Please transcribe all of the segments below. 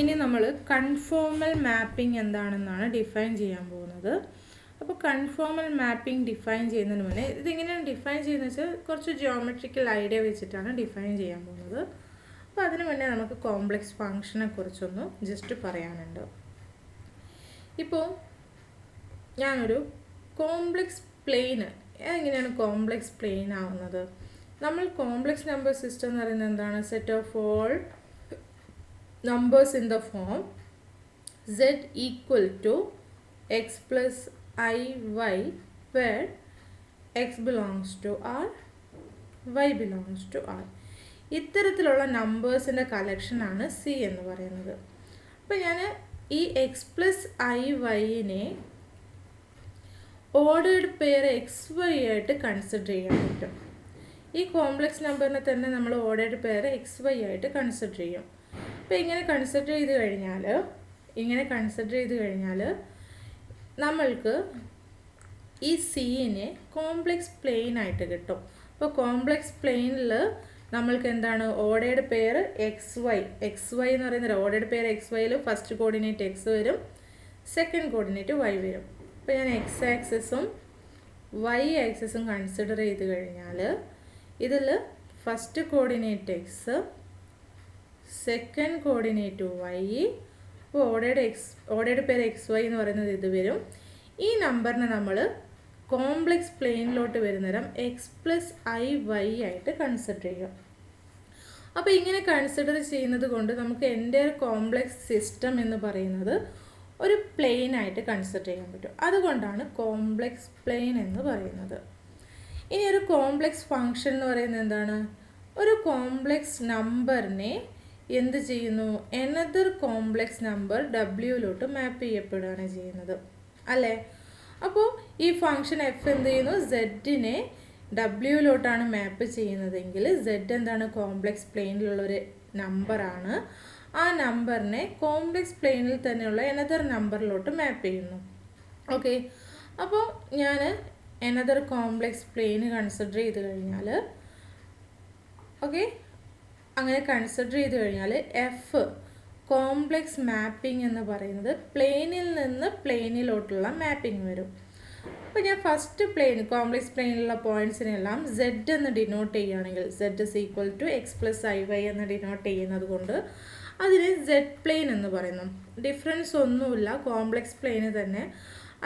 ഇനി നമ്മൾ conformal mapping എന്താണെന്നാണ് ഡിഫൈൻ ചെയ്യാൻ പോകുന്നത്. അപ്പോൾ കൺഫോമൽ മാപ്പിംഗ് ഡിഫൈൻ ചെയ്യുന്നതിന് മുന്നേ ഇതെങ്ങനെയാണ് ഡിഫൈൻ ചെയ്യുന്നത് വെച്ചാൽ കുറച്ച് ജിയോമെട്രിക്കൽ ഐഡിയ വെച്ചിട്ടാണ് ഡിഫൈൻ ചെയ്യാൻ പോകുന്നത്. അപ്പോൾ അതിന് മുന്നേ നമുക്ക് കോംപ്ലക്സ് ഫങ്ഷനെ കുറിച്ചൊന്ന് ജസ്റ്റ് പറയാനുണ്ട്. ഇപ്പോൾ ഞാനൊരു കോംപ്ലക്സ് പ്ലെയിന് എങ്ങനെയാണ് കോംപ്ലക്സ് പ്ലെയിൻ ആവുന്നത്? നമ്മൾ കോംപ്ലക്സ് നമ്പർ സിസ്റ്റം എന്ന് പറയുന്നത് എന്താണ്? Set of all numbers in the form z equal to x plus I y where x belongs to r, y belongs to r. ഇത്തരത്തിലുള്ള നമ്പേഴ്സിൻ്റെ കളക്ഷനാണ് സി എന്ന് പറയുന്നത്. അപ്പോൾ ഞാൻ ഈ എക്സ് പ്ലസ് ഐ വൈനെ ഓർഡേർഡ് പെയർ എക്സ് വൈ ആയിട്ട് consider ചെയ്യാൻ പറ്റും. ഈ കോംപ്ലക്സ് നമ്പറിനെ തന്നെ നമ്മൾ ഓർഡേർഡ് പെയർ എക്സ് വൈ ആയിട്ട് കൺസിഡർ ചെയ്യും. അപ്പോൾ ഇങ്ങനെ കൺസിഡർ ചെയ്ത് കഴിഞ്ഞാൽ നമ്മൾക്ക് ഈ സീനെ കോംപ്ലക്സ് പ്ലെയിൻ ആയിട്ട് കിട്ടും. അപ്പോൾ കോംപ്ലക്സ് പ്ലെയിനിൽ നമ്മൾക്ക് എന്താണ് ഓർഡേർഡ് പെയർ എക്സ് വൈ എന്ന് പറയുന്നത് ഓർഡേർഡ് പെയർ എക്സ് വൈയിൽ ഫസ്റ്റ് കോർഡിനേറ്റ് എക്സ് വരും, സെക്കൻഡ് കോർഡിനേറ്റ് വൈ വരും. അപ്പോൾ ഞാൻ എക്സ് ആക്സിസും വൈ ആക്സിസും കൺസിഡർ ചെയ്ത് കഴിഞ്ഞാൽ ഇതിൽ first coordinate x, second coordinate y, അപ്പോൾ ഓർഡേർഡ് പെയർ എക്സ് വൈ എന്ന് പറയുന്നത് ഇത് വരും. ഈ നമ്പറിനെ നമ്മൾ കോംപ്ലക്സ് പ്ലെയിനിലോട്ട് വരുന്നേരം എക്സ് പ്ലസ് ഐ വൈ ആയിട്ട് കൺസിഡർ ചെയ്യും. അപ്പോൾ ഇങ്ങനെ കൺസിഡർ ചെയ്യുന്നത് കൊണ്ട് നമുക്ക് എൻ്റെ കോംപ്ലക്സ് സിസ്റ്റം എന്ന് പറയുന്നത് ഒരു പ്ലെയിൻ ആയിട്ട് കൺസിഡർ ചെയ്യാൻ പറ്റും. അതുകൊണ്ടാണ് കോംപ്ലക്സ് പ്ലെയിൻ എന്ന് പറയുന്നത്. ഇനി ഒരു കോംപ്ലക്സ് ഫങ്ഷൻ എന്ന് പറയുന്നത് എന്താണ്? ഒരു കോംപ്ലക്സ് നമ്പറിനെ എന്ത് ചെയ്യുന്നു? എനദർ കോംപ്ലക്സ് നമ്പർ ഡബ്ല്യൂയിലോട്ട് മാപ്പ് ചെയ്യപ്പെടുകയാണ് ചെയ്യുന്നത്, അല്ലേ? അപ്പോൾ ഈ ഫങ്ഷൻ എഫ് എന്ത് ചെയ്യുന്നു? സെഡിനെ ഡബ്ല്യൂയിലോട്ടാണ് മാപ്പ് ചെയ്യുന്നതെങ്കിൽ സെഡ് എന്താണ്? കോംപ്ലക്സ് പ്ലെയിനിലുള്ളൊരു നമ്പറാണ്. ആ നമ്പറിനെ കോംപ്ലക്സ് പ്ലെയിനിൽ തന്നെയുള്ള എനദർ നമ്പറിലോട്ട് മാപ്പ് ചെയ്യുന്നു. ഓക്കെ, അപ്പോൾ ഞാൻ എനദർ കോംപ്ലക്സ് പ്ലെയിന് കൺസിഡർ ചെയ്ത് കഴിഞ്ഞാൽ അങ്ങനെ കൺസിഡർ ചെയ്ത് കഴിഞ്ഞാൽ എഫ് കോംപ്ലക്സ് മാപ്പിംഗ് എന്ന് പറയുന്നത് പ്ലെയിനിൽ നിന്ന് പ്ലെയിനിലോട്ടുള്ള മാപ്പിംഗ് വരും. അപ്പോൾ ഞാൻ ഫസ്റ്റ് കോംപ്ലക്സ് പ്ലെയിനിലുള്ള പോയിൻറ്റ്സിനെല്ലാം സെഡ് എന്ന് ഡിനോട്ട് ചെയ്യുകയാണെങ്കിൽ zed is equal to x plus i y എന്ന് ഡിനോട്ട് ചെയ്യുന്നത് കൊണ്ട് അതിന് സെഡ് പ്ലെയിൻ എന്ന് പറയുന്നു. ഡിഫറൻസ് ഒന്നുമില്ല, കോംപ്ലക്സ് പ്ലെയിന് തന്നെ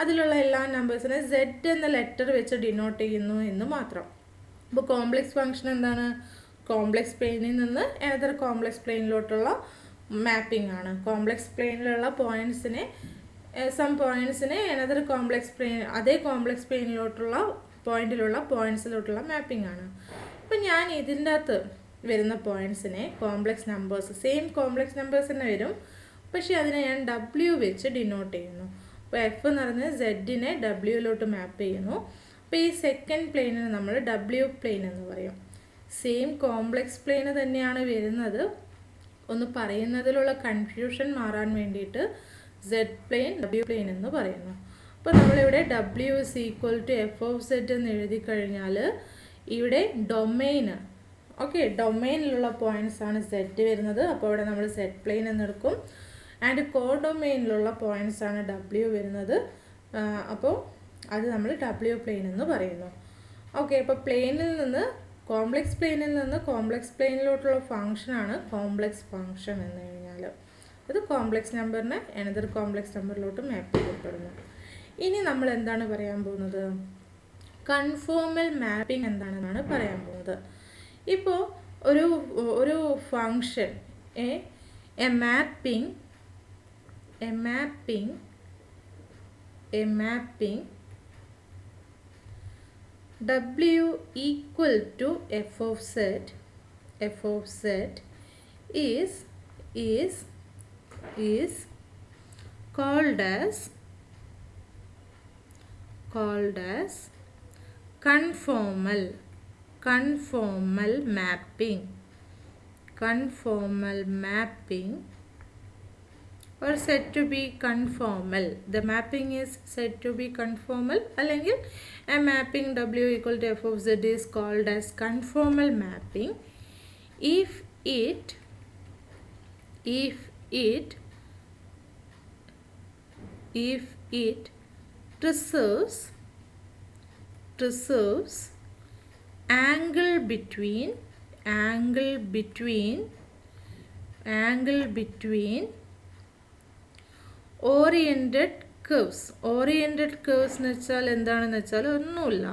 അതിലുള്ള എല്ലാ നമ്പേഴ്സിനെ സെഡ് എന്ന ലെറ്റർ വെച്ച് ഡിനോട്ട് ചെയ്യുന്നു എന്ന് മാത്രം. അപ്പോൾ കോംപ്ലക്സ് ഫങ്ഷൻ എന്താണ്? കോംപ്ലക്സ് പ്ലെയിനിൽ നിന്ന് ഏതൊരു കോംപ്ലക്സ് പ്ലെയിനിലോട്ടുള്ള മാപ്പിംഗ് ആണ്. കോംപ്ലക്സ് പ്ലെയിനിലുള്ള പോയിൻറ്റ്സിനെ ഏതൊരു കോംപ്ലക്സ് പ്ലെയിൻ അതേ കോംപ്ലക്സ് പ്ലെയിനിലോട്ടുള്ള പോയിൻറ്റ്സിലോട്ടുള്ള മാപ്പിംഗ് ആണ്. അപ്പം ഞാൻ ഇതിൻ്റെ അകത്ത് വരുന്ന പോയിൻറ്റ്സിനെ complex numbers same complex numbers തന്നെ വരും, പക്ഷേ അതിനെ ഞാൻ ഡബ്ല്യു വെച്ച് ഡിനോട്ട് ചെയ്യുന്നു. അപ്പോൾ എഫ് എന്ന് പറയുന്നത് സെഡിനെ ഡബ്ല്യൂയിലോട്ട് മാപ്പ് ചെയ്യുന്നു. അപ്പോൾ ഈ സെക്കൻഡ് പ്ലെയിനിന് നമ്മൾ ഡബ്ല്യു പ്ലെയിൻ എന്ന് പറയും. സെയിം കോംപ്ലക്സ് പ്ലെയിന് തന്നെയാണ് വരുന്നത്. ഒന്ന് പറയുന്നതിലുള്ള കൺഫ്യൂഷൻ മാറാൻ വേണ്ടിയിട്ട് സെഡ് പ്ലെയിൻ ഡബ്ല്യു പ്ലെയിൻ എന്ന് പറയുന്നു. അപ്പോൾ നമ്മളിവിടെ W is equal to f of zed എന്ന് എഴുതി കഴിഞ്ഞാൽ ഇവിടെ ഡൊമൈനിലുള്ള പോയിൻറ്റ്സ് ആണ് സെഡ് വരുന്നത്. അപ്പോൾ ഇവിടെ നമ്മൾ സെഡ് പ്ലെയിൻ എന്നെടുക്കും. ആൻഡ് കോഡൊമൈനിലുള്ള പോയിൻറ്റ്സ് ആണ് ഡബ്ല്യു വരുന്നത്. അപ്പോൾ അത് നമ്മൾ ഡബ്ല്യു പ്ലെയിൻ എന്ന് പറയുന്നു. ഓക്കെ, അപ്പോൾ കോംപ്ലക്സ് പ്ലെയിനിൽ നിന്ന് കോംപ്ലക്സ് പ്ലെയിനിലോട്ടുള്ള ഫങ്ഷനാണ് കോംപ്ലക്സ് ഫങ്ഷൻ എന്ന് കഴിഞ്ഞാൽ അത് കോംപ്ലക്സ് നമ്പറിനെ എനദർ കോംപ്ലക്സ് നമ്പറിലോട്ട് മാപ്പ് ചെയ്യപ്പെടുന്നു. ഇനി നമ്മൾ എന്താണ് പറയാൻ പോകുന്നത്? കൺഫോമൽ മാപ്പിംഗ് എന്താണെന്നാണ് പറയാൻ പോകുന്നത്. ഇപ്പോൾ ഒരു function A mapping W equal to f of z is called as conformal mapping or said to be conformal. The mapping is said to be conformal. അല്ലെങ്കിൽ a mapping W equal to f of z is called as conformal mapping if it preserves angle between oriented curves എന്ന് വെച്ചാൽ എന്താണെന്ന് വെച്ചാൽ ഒന്നുമില്ല,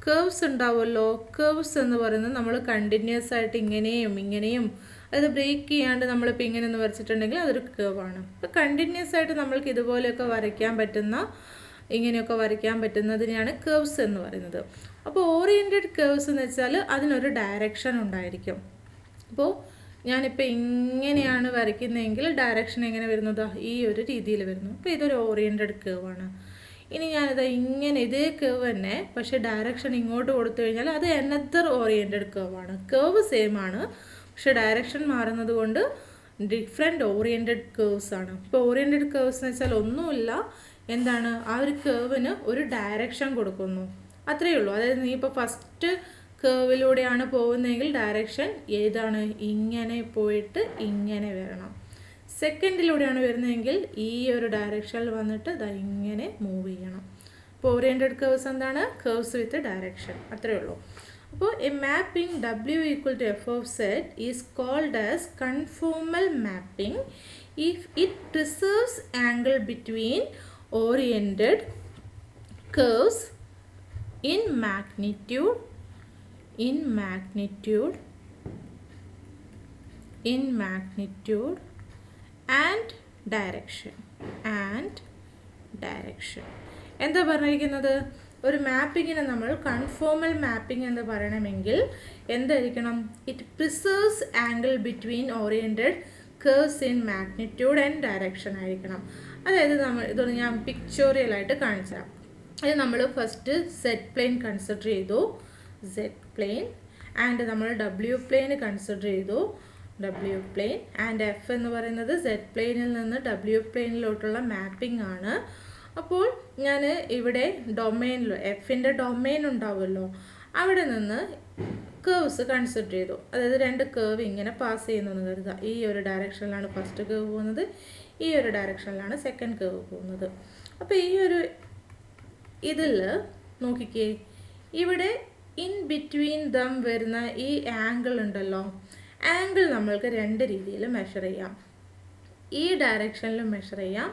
curves ഉണ്ടാവുമല്ലോ. Curves എന്ന് പറയുന്നത് നമ്മൾ കണ്ടിന്യൂസ് ആയിട്ട് ഇങ്ങനെയും അത് ബ്രേക്ക് ചെയ്യാണ്ട് നമ്മളിപ്പോൾ ഇങ്ങനെ ഒന്ന് വരച്ചിട്ടുണ്ടെങ്കിൽ അതൊരു കേർവാണ്. അപ്പോൾ കണ്ടിന്യൂസ് ആയിട്ട് നമ്മൾക്ക് ഇതുപോലെയൊക്കെ ഇങ്ങനെയൊക്കെ വരയ്ക്കാൻ പറ്റുന്നതിനെയാണ് കേർവ്സ് എന്ന് പറയുന്നത്. അപ്പോൾ ഓറിയൻറ്റഡ് കേർവ്സ് എന്ന് വെച്ചാൽ അതിനൊരു ഡയറക്ഷൻ ഉണ്ടായിരിക്കും. അപ്പോൾ ഞാനിപ്പോൾ ഇങ്ങനെയാണ് വരയ്ക്കുന്നതെങ്കിൽ ഡയറക്ഷൻ എങ്ങനെ വരുന്നത്? ഈ ഒരു രീതിയിൽ വരുന്നു. അപ്പോൾ ഇതൊരു ഓറിയൻറ്റഡ് കേർവാണ്. ഇനി ഞാനിത് ഇങ്ങനെ ഇതേ കേർവ് തന്നെ, പക്ഷേ ഡയറക്ഷൻ ഇങ്ങോട്ട് കൊടുത്തു കഴിഞ്ഞാൽ അത് അനദർ ഓറിയൻറ്റഡ് കേർവാണ്. കേർവ് സെയിം ആണ്, പക്ഷേ ഡയറക്ഷൻ മാറുന്നത് കൊണ്ട് ഡിഫറെൻറ്റ് ഓറിയൻറ്റഡ് കേർവ്സ് ആണ്. ഇപ്പോൾ ഓറിയൻറ്റഡ് കേർവ്സ് എന്ന് വെച്ചാൽ ഒന്നുമില്ല, എന്താണ്, ആ ഒരു കേർവിന് ഒരു ഡയറക്ഷൻ കൊടുക്കുന്നു, അത്രയേ ഉള്ളൂ. അതായത് നീ ഇപ്പോൾ ഫസ്റ്റ് കേർവിലൂടെയാണ് പോകുന്നതെങ്കിൽ ഡയറക്ഷൻ ഏതാണ്? ഇങ്ങനെ പോയിട്ട് ഇങ്ങനെ വരണം. സെക്കൻഡിലൂടെയാണ് വരുന്നതെങ്കിൽ ഈ ഒരു ഡയറക്ഷനിൽ വന്നിട്ട് ഇങ്ങനെ മൂവ് ചെയ്യണം. അപ്പോൾ ഓറിയൻറ്റഡ് കേർവ്സ് എന്താണ്? കേർവ്സ് വിത്ത് ഡയറക്ഷൻ, അത്രയേ ഉള്ളൂ. അപ്പോൾ A mapping W = f of z is called as conformal mapping if it preserves angle between oriented curves in magnitude and direction. എന്താ പറഞ്ഞിരിക്കുന്നത്? ഒരു മാപ്പിങ്ങിനെ നമ്മൾ കൺഫോമൽ മാപ്പിംഗ് എന്ന് പറയണമെങ്കിൽ എന്തായിരിക്കണം? It preserves angle between oriented curves in magnitude and direction ആയിരിക്കണം. അതായത് ഇതൊന്ന് ഞാൻ പിക്ചോറിയലായിട്ട് കാണിച്ചു തരാം. അത് നമ്മൾ ഫസ്റ്റ് സെറ്റ് പ്ലെയിൻ കൺസിഡർ ചെയ്തു, ആൻഡ് നമ്മൾ W പ്ലെയിൻ കൺസിഡർ ചെയ്തു, W പ്ലെയിൻ, ആൻഡ് F എന്ന് പറയുന്നത് Z പ്ലെയിനിൽ നിന്ന് W പ്ലെയിനിലോട്ടുള്ള മാപ്പിംഗ് ആണ്. അപ്പോൾ ഞാൻ ഇവിടെ ഡൊമെയിനിൽ എഫിൻ്റെ ഡൊമെയിൻ ഉണ്ടാവുമല്ലോ, അവിടെ നിന്ന് കേർവ്സ് കൺസിഡർ ചെയ്തു. അതായത് രണ്ട് കേർവ് ഇങ്ങനെ പാസ് ചെയ്യുന്നതെന്ന് കരുതുക. ഈ ഒരു ഡയറക്ഷനിലാണ് ഫസ്റ്റ് കേർവ് പോകുന്നത്, ഈ ഒരു ഡയറക്ഷനിലാണ് സെക്കൻഡ് കേർവ് പോകുന്നത്. അപ്പോൾ ഈ ഒരു ഇതിൽ നോക്കിക്കേ, ഇവിടെ ഇൻ ബിറ്റ്വീൻ ദം വരുന്ന ഈ ആംഗിൾ ഉണ്ടല്ലോ, ആംഗിൾ നമ്മൾക്ക് രണ്ട് രീതിയിൽ മെഷർ ചെയ്യാം. ഈ ഡയറക്ഷനിലും മെഷർ ചെയ്യാം,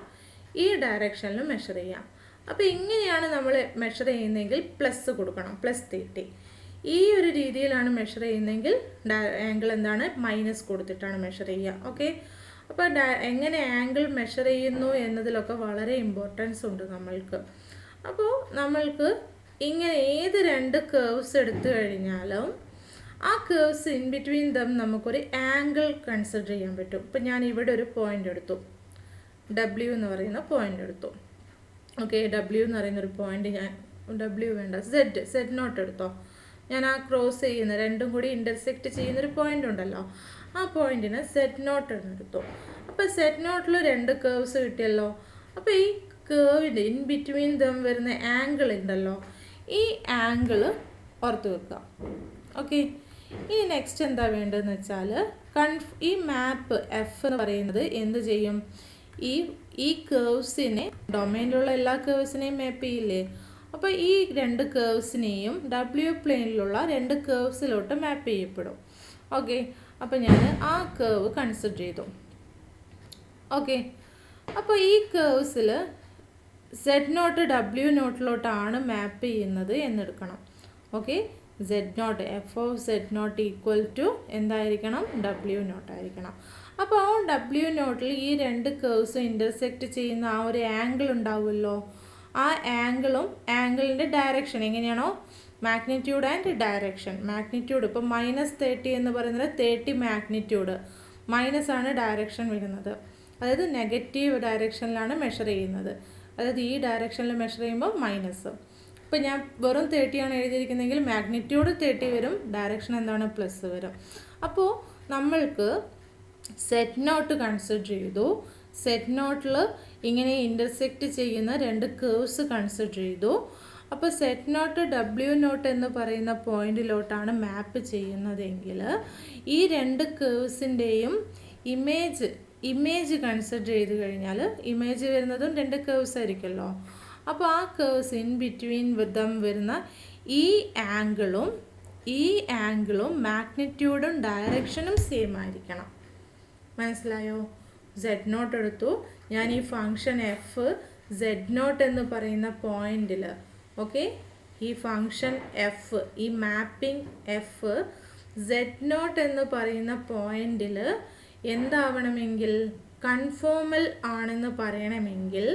ഈ ഡയറക്ഷനിലും മെഷർ ചെയ്യാം. അപ്പോൾ ഇങ്ങനെയാണ് നമ്മൾ മെഷർ ചെയ്യുന്നതെങ്കിൽ പ്ലസ് കൊടുക്കണം, +30. ഈ ഒരു രീതിയിലാണ് മെഷർ ചെയ്യുന്നതെങ്കിൽ ആംഗിൾ എന്താണ്? മൈനസ് കൊടുത്തിട്ടാണ് മെഷർ ചെയ്യുക. ഓക്കെ, അപ്പോൾ എങ്ങനെ ആംഗിൾ മെഷർ ചെയ്യുന്നു എന്നതിലൊക്കെ വളരെ ഇമ്പോർട്ടൻസ് ഉണ്ട് നമ്മൾക്ക്. അപ്പോൾ നമ്മൾക്ക് ഇങ്ങനെ ഏത് രണ്ട് കേർവ്സ് എടുത്തു കഴിഞ്ഞാലും ആ കേർവ്സ് ഇൻ ബിറ്റ്വീൻ ദം നമുക്കൊരു ആംഗിൾ കൺസിഡർ ചെയ്യാൻ പറ്റും. ഇപ്പം ഞാൻ ഇവിടെ ഒരു പോയിൻ്റ് എടുത്തു, W എന്ന് പറയുന്ന പോയിൻ്റ് എടുത്തു. ഓക്കെ, W എന്ന് പറയുന്നൊരു പോയിൻ്റ് ഞാൻ W വേണ്ട Z0 എടുത്തോ. ഞാൻ ആ ക്രോസ് ചെയ്യുന്ന രണ്ടും കൂടി ഇൻ്റർസെക്റ്റ് ചെയ്യുന്നൊരു പോയിൻ്റ് ഉണ്ടല്ലോ, ആ പോയിൻറ്റിന് Z0 എന്ന് എടുത്തു. അപ്പോൾ Z0 രണ്ട് കേർവ്സ് കിട്ടിയല്ലോ. അപ്പോൾ ഈ കേർവിൻ്റെ ഇൻ ബിറ്റ്വീൻ ദം വരുന്ന ആംഗിൾ ഉണ്ടല്ലോ, ഈ ആംഗിൾ ഓർത്ത് വെക്കുക. ഓക്കെ, ഇനി നെക്സ്റ്റ് എന്താ വേണ്ടതെന്ന് വെച്ചാൽ ഈ മാപ്പ് F എന്ന് പറയുന്നത് എന്ത് ചെയ്യും? ഈ കേർവ്സിനെ, ഡൊമൈനിലുള്ള എല്ലാ കേർവ്സിനെയും മാപ്പ് ചെയ്യില്ലേ? അപ്പോൾ ഈ രണ്ട് കേർവ്സിനെയും W പ്ലെയിനിലുള്ള രണ്ട് കേർവ്സിലോട്ട് മാപ്പ് ചെയ്യപ്പെടും. ഓക്കെ, അപ്പോൾ ഞാൻ ആ കേർവ് കൺസിഡർ ചെയ്തു. ഓക്കെ, അപ്പോൾ ഈ കേർവ്സിൽ Z0 W0 മാപ്പ് ചെയ്യുന്നത് എന്നെടുക്കണം. Okay, Z0 f of Z0 = എന്തായിരിക്കണം? W0 ആയിരിക്കണം. അപ്പോൾ ആ W0 ഈ രണ്ട് കേർവ്സും ഇൻ്റർസെക്റ്റ് ചെയ്യുന്ന ആ ഒരു ആംഗിൾ ഉണ്ടാവുമല്ലോ, ആ ആംഗിളും ആംഗിളിൻ്റെ ഡയറക്ഷൻ എങ്ങനെയാണോ? Magnitude and direction. മാഗ്നിറ്റ്യൂഡ് ഇപ്പോൾ -30 എന്ന് പറയുന്നത് 30 മാഗ്നിറ്റ്യൂഡ്, മൈനസ് ആണ് ഡയറക്ഷൻ വരുന്നത്. അതായത് നെഗറ്റീവ് ഡയറക്ഷനിലാണ് മെഷർ ചെയ്യുന്നത്. അതായത് ഈ ഡയറക്ഷനിൽ മെഷർ ചെയ്യുമ്പോൾ മൈനസ്. ഇപ്പോൾ ഞാൻ വെറും 30 ആണ് എഴുതിയിരിക്കുന്നതെങ്കിൽ മാഗ്നിറ്റ്യൂഡ് 30 വരും, ഡയറക്ഷൻ എന്താണ്? പ്ലസ് വരും. അപ്പോൾ നമ്മൾക്ക് Z0 കൺസിഡർ ചെയ്തു, Z0 ഇങ്ങനെ ഇൻ്റർസെക്റ്റ് ചെയ്യുന്ന രണ്ട് കേർവ്സ് കൺസിഡർ ചെയ്തു. അപ്പോൾ Z0 W0 എന്ന് പറയുന്ന പോയിന്റിലോട്ടാണ് മാപ്പ് ചെയ്യുന്നതെങ്കിൽ ഈ രണ്ട് കേർവ്സിൻ്റെയും ഇമേജ് ഇമേജ് കൺസിഡർ ചെയ്ത് കഴിഞ്ഞാൽ ഇമേജ് വരുന്നതും 2 കേവ്സ് ആയിരിക്കുമല്ലോ. അപ്പോൾ ആ കേവ്സ് ഇൻ ബിറ്റ്വീൻ ദം വരുന്ന ഈ ആംഗിളും മാഗ്നിറ്റ്യൂഡും ഡയറക്ഷനും സെയിം ആയിരിക്കണം. മനസ്സിലായോ? Z0 എടുത്തു. ഞാൻ ഈ ഫങ്ഷൻ എഫ് Z0 എന്ന് പറയുന്ന പോയിന്റിൽ, ഓക്കെ, ഈ ഫങ്ഷൻ എഫ്, ഈ മാപ്പിംഗ് എഫ് Z0 എന്ന് പറയുന്ന പോയിന്റിൽ എന്താവണമെങ്കിൽ, കൺഫോമൽ ആണെന്ന് പറയണമെങ്കിൽ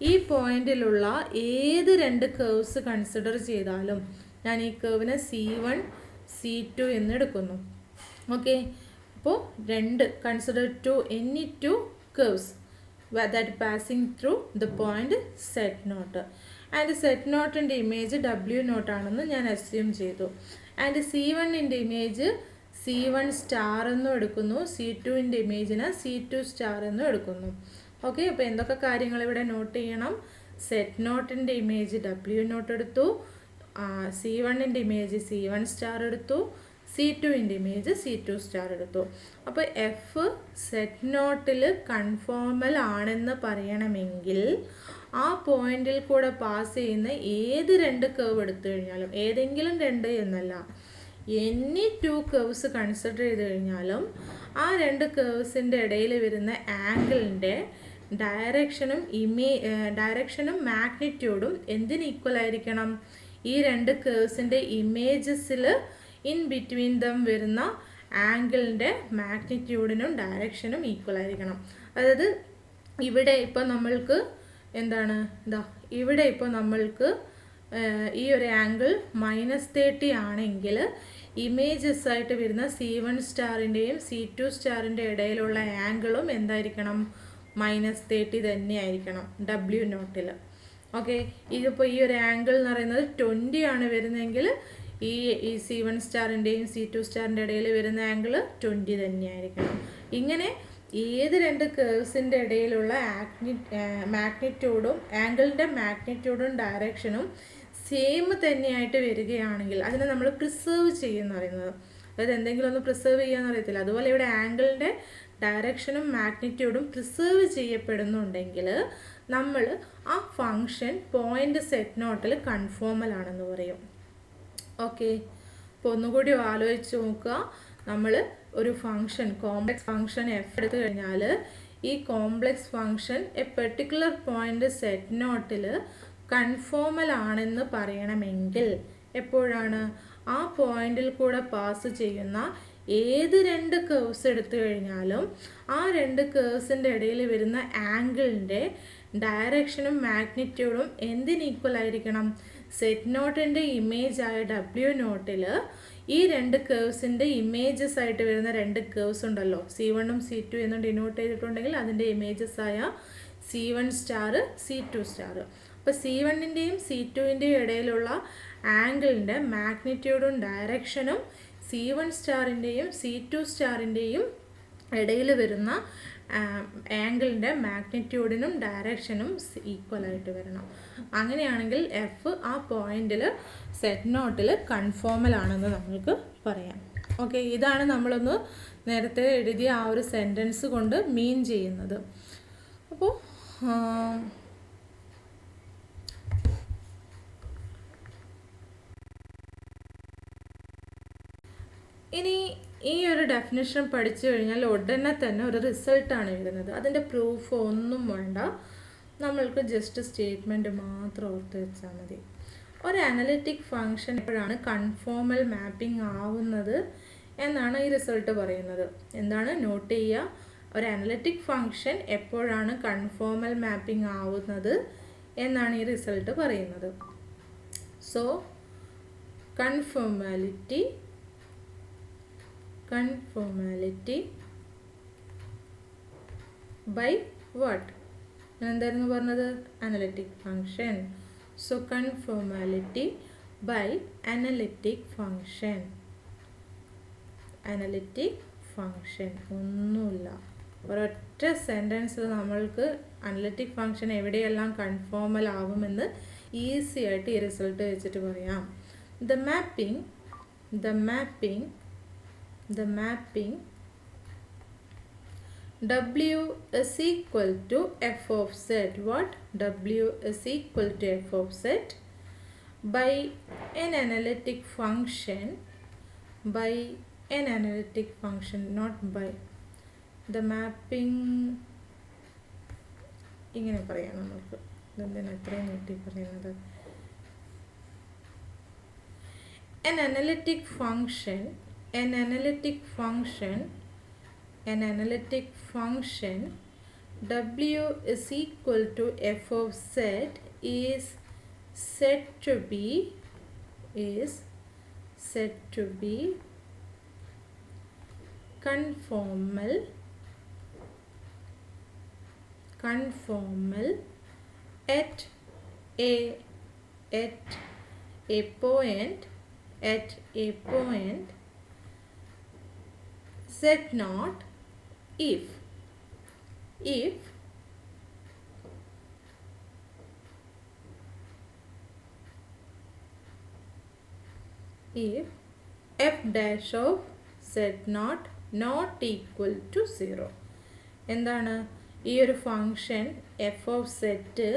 ഈ പോയിന്റിലുള്ള ഏത് 2 കേവ്സ് കൺസിഡർ ചെയ്താലും ഞാൻ ഈ കേവിനെ C1 C2 എന്ന് എടുക്കുന്നു. ഓക്കെ, അപ്പോൾ 2 consider to any 2 curves that passing through the point Z0 and Z0 ൻ്റെ ഇമേജ് W0 ആണെന്ന് ഞാൻ അസ്യൂം ചെയ്തു. ആൻഡ് C1 ൻ്റെ ഇമേജ് C1 സ്റ്റാർ എന്നും എടുക്കുന്നു, C2 ൻ്റെ ഇമേജിന് C2 സ്റ്റാർ എന്നും എടുക്കുന്നു. ഓക്കെ, അപ്പോൾ എന്തൊക്കെ കാര്യങ്ങൾ ഇവിടെ നോട്ട് ചെയ്യണം? Z0 ൻ്റെ ഇമേജ് W0 എടുത്തു, C1 ൻ്റെ ഇമേജ് C1 സ്റ്റാർ എടുത്തു, C2 ൻ്റെ ഇമേജ് C2 സ്റ്റാർ എടുത്തു. അപ്പോൾ എഫ് Z0 കൺഫോമൽ ആണെന്ന് പറയണമെങ്കിൽ ആ പോയിന്റിൽ കൂടെ പാസ് ചെയ്യുന്ന ഏത് 2 കേവ് എടുത്തു കഴിഞ്ഞാലും, ഏതെങ്കിലും 2 എന്നല്ല, എനി 2 കേവ്സ് കൺസിഡർ ചെയ്ത് കഴിഞ്ഞാലും ആ 2 കേവ്സിൻ്റെ ഇടയിൽ വരുന്ന ആംഗിളിൻ്റെ ഡയറക്ഷനും മാഗ്നിറ്റ്യൂഡും എന്തിന് ഈക്വൽ ആയിരിക്കണം? ഈ 2 കേവ്സിൻ്റെ ഇമേജസിൽ ഇൻ ബിറ്റ്വീൻ ദം വരുന്ന ആംഗിളിൻ്റെ മാഗ്നിറ്റ്യൂഡിനും ഡയറക്ഷനും ഈക്വൽ ആയിരിക്കണം. അതായത് ഇവിടെ ഇപ്പോൾ നമ്മൾക്ക് എന്താണ്, ഇവിടെ ഇപ്പോൾ നമ്മൾക്ക് ഈ ഒരു ആംഗിൾ -30 ആണെങ്കിൽ ഇമേജസ് ആയിട്ട് വരുന്ന C1 സ്റ്റാറിൻ്റെയും C2 സ്റ്റാറിൻ്റെ ഇടയിലുള്ള ആംഗിളും എന്തായിരിക്കണം? -30 തന്നെയായിരിക്കണം W0. ഓക്കെ, ഇതിപ്പോൾ ഈ ഒരു ആംഗിൾ എന്ന് പറയുന്നത് 20 ആണ് വരുന്നതെങ്കിൽ ഈ C1 സ്റ്റാറിൻ്റെയും C2 സ്റ്റാറിൻ്റെ ഇടയിൽ വരുന്ന ആംഗിൾ 20 തന്നെയായിരിക്കണം. ഇങ്ങനെ ഏത് 2 കേവ്സിൻ്റെ ഇടയിലുള്ള മാഗ്നിറ്റ്യൂഡും ആംഗിളിൻ്റെ മാഗ്നിറ്റ്യൂഡും ഡയറക്ഷനും സെയിം തന്നെയായിട്ട് വരികയാണെങ്കിൽ അതിനെ നമ്മൾ പ്രിസേർവ് ചെയ്യുമെന്ന് പറയുന്നത്. അതായത് എന്തെങ്കിലും ഒന്ന് പ്രിസേർവ് ചെയ്യാന്ന് അറിയത്തില്ല, അതുപോലെ ഇവിടെ ആംഗിളിൻ്റെ ഡയറക്ഷനും മാഗ്നിറ്റ്യൂഡും പ്രിസേർവ് ചെയ്യപ്പെടുന്നുണ്ടെങ്കിൽ നമ്മൾ ആ ഫങ്ഷൻ പോയിന്റ് Z0 കൺഫോമൽ ആണെന്ന് പറയും. ഓക്കെ, അപ്പോൾ ഒന്നുകൂടി ആലോചിച്ച് നോക്കുക. നമ്മൾ ഒരു ഫങ്ഷൻ, കോംപ്ലക്സ് ഫങ്ഷൻ എഫ് എടുത്തു കഴിഞ്ഞാൽ ഈ complex function A particular point Z0 conformal ആണെന്ന് പറയണമെങ്കിൽ എപ്പോഴാണ്? ആ പോയിന്റിൽ കൂടെ പാസ് ചെയ്യുന്ന ഏത് 2 കേവ്സ് എടുത്തു കഴിഞ്ഞാലും ആ 2 കേവ്സിൻ്റെ ഇടയിൽ വരുന്ന ആംഗിളിൻ്റെ ഡയറക്ഷനും മാഗ്നിറ്റ്യൂഡും എന്തിന് ഈക്വൽ ആയിരിക്കണം? Z0 ഇമേജായ W0 ഈ 2 കേവ്സിൻ്റെ ഇമേജസ് ആയിട്ട് വരുന്ന 2 കേവ്സ് ഉണ്ടല്ലോ, C1 ഉം C2 എന്ന് ഡിനോട്ട് ചെയ്തിട്ടുണ്ടെങ്കിൽ അതിൻ്റെ ഇമേജസ് ആയ C1 സ്റ്റാർ C2 സ്റ്റാർ. അപ്പോൾ C1 ൻ്റെയും C2 ൻ്റെയും ഇടയിലുള്ള ആംഗിളിൻ്റെ മാഗ്നിറ്റ്യൂഡും ഡയറക്ഷനും C1 സ്റ്റാറിൻ്റെയും C2 സ്റ്റാറിൻ്റെയും ഇടയിൽ വരുന്ന ആംഗിളിൻ്റെ മാഗ്നിറ്റ്യൂഡിനും ഡയറക്ഷനും ഈക്വൽ ആയിട്ട് വരണം. അങ്ങനെയാണെങ്കിൽ എഫ് ആ പോയിന്റിൽ Z0 കൺഫോമൽ ആണെന്ന് നമ്മൾക്ക് പറയാം. ഓക്കെ, ഇതാണ് നമ്മളൊന്ന് നേരത്തെ എഴുതിയ ആ ഒരു സെൻറ്റൻസ് കൊണ്ട് മീൻ ചെയ്യുന്നത്. അപ്പോൾ ഇനി ഈ ഒരു ഡെഫിനിഷൻ പഠിച്ചു കഴിഞ്ഞാൽ ഉടനെ തന്നെ ഒരു റിസൾട്ടാണ് എഴുതുന്നത്. അതിൻ്റെ പ്രൂഫ് ഒന്നും വേണ്ട, നമ്മൾക്ക് ജസ്റ്റ് സ്റ്റേറ്റ്മെൻറ്റ് മാത്രം ഓർത്ത് വെച്ചാൽ മതി. ഒരു അനലിറ്റിക് ഫങ്ഷൻ എപ്പോഴാണ് കൺഫോമൽ മാപ്പിംഗ് ആവുന്നത് എന്നാണ് ഈ റിസൾട്ട് പറയുന്നത്. എന്താണ് നോട്ട് ചെയ്യുക? ഒരു അനലിറ്റിക് ഫങ്ഷൻ എപ്പോഴാണ് കൺഫോമൽ മാപ്പിംഗ് ആവുന്നത് എന്നാണ് ഈ റിസൾട്ട് പറയുന്നത്. So conformality by what? എന്തായിരുന്നു പറഞ്ഞത്? Analytic function. So conformality by analytic function. Analytic function ഒന്നുമില്ല, ഒരൊറ്റ സെൻറ്റൻസിൽ നമ്മൾക്ക് അനലിറ്റിക് ഫങ്ഷൻ എവിടെയെല്ലാം കൺഫോമൽ ആവുമെന്ന് ഈസി ആയിട്ട് ഈ റിസൾട്ട് വെച്ചിട്ട് പറയാം. The mapping W is equal to f of z. What? W is equal to f of z by an analytic function, not by the mapping. ഇങ്ങനെ പറയാം നമുക്ക്. ഇതെന്തിനാ എത്രയും നീട്ടി പറയുന്നത്? An analytic function W is equal to f of z is said to be conformal at a point z0 if f dash of z0 not equal to 0. എന്താണ് ഈ ഒരു ഫംഗ്ഷൻ എഫ് ഓഫ് സെറ്റ്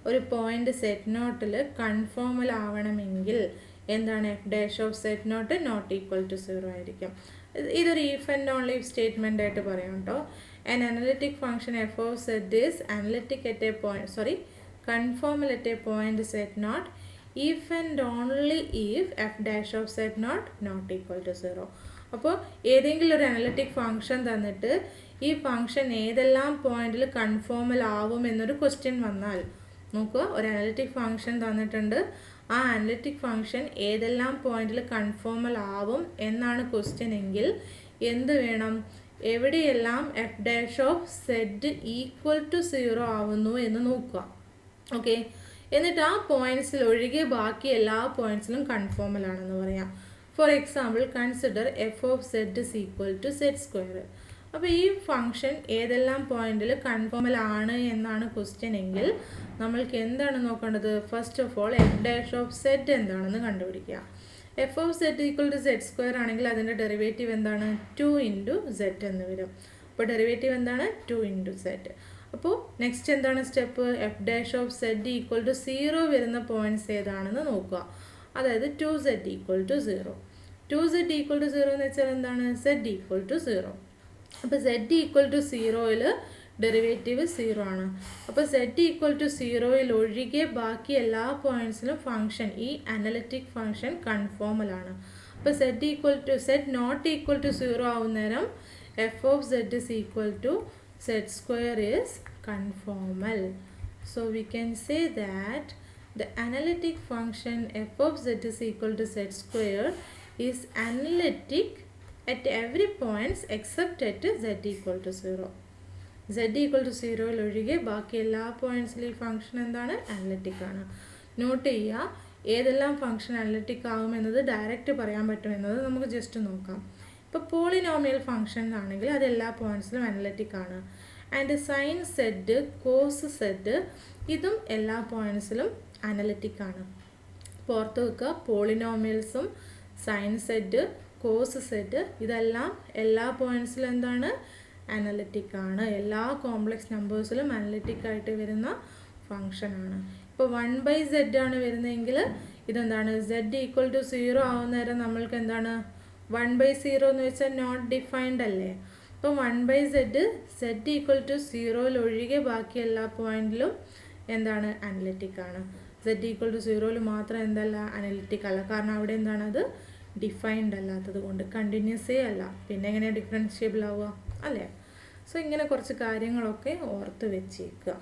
ഒരു point zed നോട്ടിൽ conformal ആവണമെങ്കിൽ എന്താണ് f dash of zed not not equal to 0 ആയിരിക്കും. ഇതൊരു if and only if ആയിട്ട് പറയാം കേട്ടോ. An analytic function f of zed is analytic at a point conformal at a point zed not if and only if f dash of z not equal to 0. അപ്പോൾ ഏതെങ്കിലും ഒരു analytic function തന്നിട്ട് ഈ function ഏതെല്ലാം പോയിന്റിൽ conformal ആവും എന്നൊരു question വന്നാൽ നോക്കുക, ഒരു അനലിറ്റിക് ഫംഗ്ഷൻ തന്നിട്ടുണ്ട്, ആ അനലിറ്റിക് ഫംഗ്ഷൻ ഏതെല്ലാം പോയിന്റിൽ കൺഫോമൽ ആവും എന്നാണ് ക്വസ്റ്റ്യൻ എങ്കിൽ എന്ത് വേണം, എവിടെയെല്ലാം f dash of Z equal to 0 ആവുന്നു എന്ന് നോക്കുക. ഓക്കെ, എന്നിട്ട് ആ പോയിന്റ്സിൽ ഒഴികെ ബാക്കി എല്ലാ പോയിന്റ്സിലും കൺഫോമൽ ആണെന്ന് പറയാം. For example consider f of zed is equal to Z square. അപ്പോൾ ഈ ഫംഗ്ഷൻ ഏതെല്ലാം പോയിന്റിൽ കൺഫോമൽ ആണ് എന്നാണ് ക്വസ്റ്റ്യൻ എങ്കിൽ നമ്മൾക്ക് എന്താണ് നോക്കേണ്ടത്, first of all F dash of Z എന്താണെന്ന് കണ്ടുപിടിക്കുക. F of Z equal to Z square ആണെങ്കിൽ അതിൻ്റെ ഡെറിവേറ്റീവ് എന്താണ്, 2 ഇൻറ്റു സെഡ് എന്ന് വരും. അപ്പോൾ ഡെറിവേറ്റീവ് എന്താണ്, 2 ഇൻറ്റു സെഡ്. അപ്പോൾ നെക്സ്റ്റ് എന്താണ് step, F dash of Z equal to 0 വരുന്ന പോയിന്റ്സ് ഏതാണെന്ന് നോക്കുക. അതായത് 2z equal to 0. 2z equal to 0 എന്ന് വെച്ചാൽ എന്താണ്, z ഈക്വൽ ടു 0. അപ്പോൾ z ഈക്വൽ ടു 0യിൽ ഡെറിവേറ്റീവ് 0 ആണ്. അപ്പോൾ z ഈക്വൽ ടു 0യിൽ ഒഴികെ ബാക്കി എല്ലാ പോയിന്റ്സിലും ഫംഗ്ഷൻ, ഈ അനലിറ്റിക് ഫംഗ്ഷൻ കൺഫോമലാണ്. അപ്പോൾ z നോട്ട് ഈക്വൽ ടു 0 ആവുന്നേരം f of z is equal to z square is conformal. So we can say that the analytic function f of z is equal to z square is analytic at every points except at z equal to 0. z equal to 0 ഒഴികെ ബാക്കി എല്ലാ പോയിന്റ്സിലും ഈ function എന്താണ്, analytic ആണ്. Not ചെയ്യുക, ഏതെല്ലാം function analytic ആകുമെന്നത് direct പറയാൻ പറ്റുമെന്നത് നമുക്ക് ജസ്റ്റ് നോക്കാം. ഇപ്പോൾ പോളിനോമിയൽ ഫംഗ്ഷൻ ആണെങ്കിൽ അത് എല്ലാ പോയിന്റ്സിലും അനലിറ്റിക് ആണ്. And sine Z, cos Z ഇതും എല്ലാ പോയിന്റ്സിലും അനലിറ്റിക് ആണ്. പുറത്ത് വെക്കുക, പോളിനോമിയൽസും സൈൻ സെഡ്, കോസ് സെഡ് ഇതെല്ലാം എല്ലാ പോയിന്റ്സിലും എന്താണ്, അനലിറ്റിക് ആണ്. എല്ലാ കോംപ്ലക്സ് നമ്പേഴ്സിലും അനലിറ്റിക് ആയിട്ട് വരുന്ന ഫംഗ്ഷനാണ്. ഇപ്പോൾ 1/z ആണ് വരുന്നതെങ്കിൽ ഇതെന്താണ്, z ഈക്വൽ ടു 0 ആവുന്നേരം നമ്മൾക്ക് എന്താണ്, 1/0 എന്ന് വെച്ചാൽ നോട്ട് ഡിഫൈൻഡ് അല്ലേ. അപ്പോൾ 1/z z ഈക്വൽ ടു 0യിൽ ഒഴികെ ബാക്കി എല്ലാ പോയിന്റിലും എന്താണ്, അനലിറ്റിക് ആണ്. z ഈക്വൽ ടു 0യിൽ മാത്രം എന്തല്ല, അനലിറ്റിക് അല്ല. കാരണം അവിടെ എന്താണ്, അത് ഡിഫൈൻഡ് അല്ലാത്തത് കൊണ്ട്, കണ്ടിന്യൂസേ അല്ല. പിന്നെ എങ്ങനെയാണ് ഡിഫറൻഷിയബിൾ ആവുക അല്ലേ. സോ ഇങ്ങനെ കുറച്ച് കാര്യങ്ങളൊക്കെ ഓർത്ത് വെച്ചേക്കുക.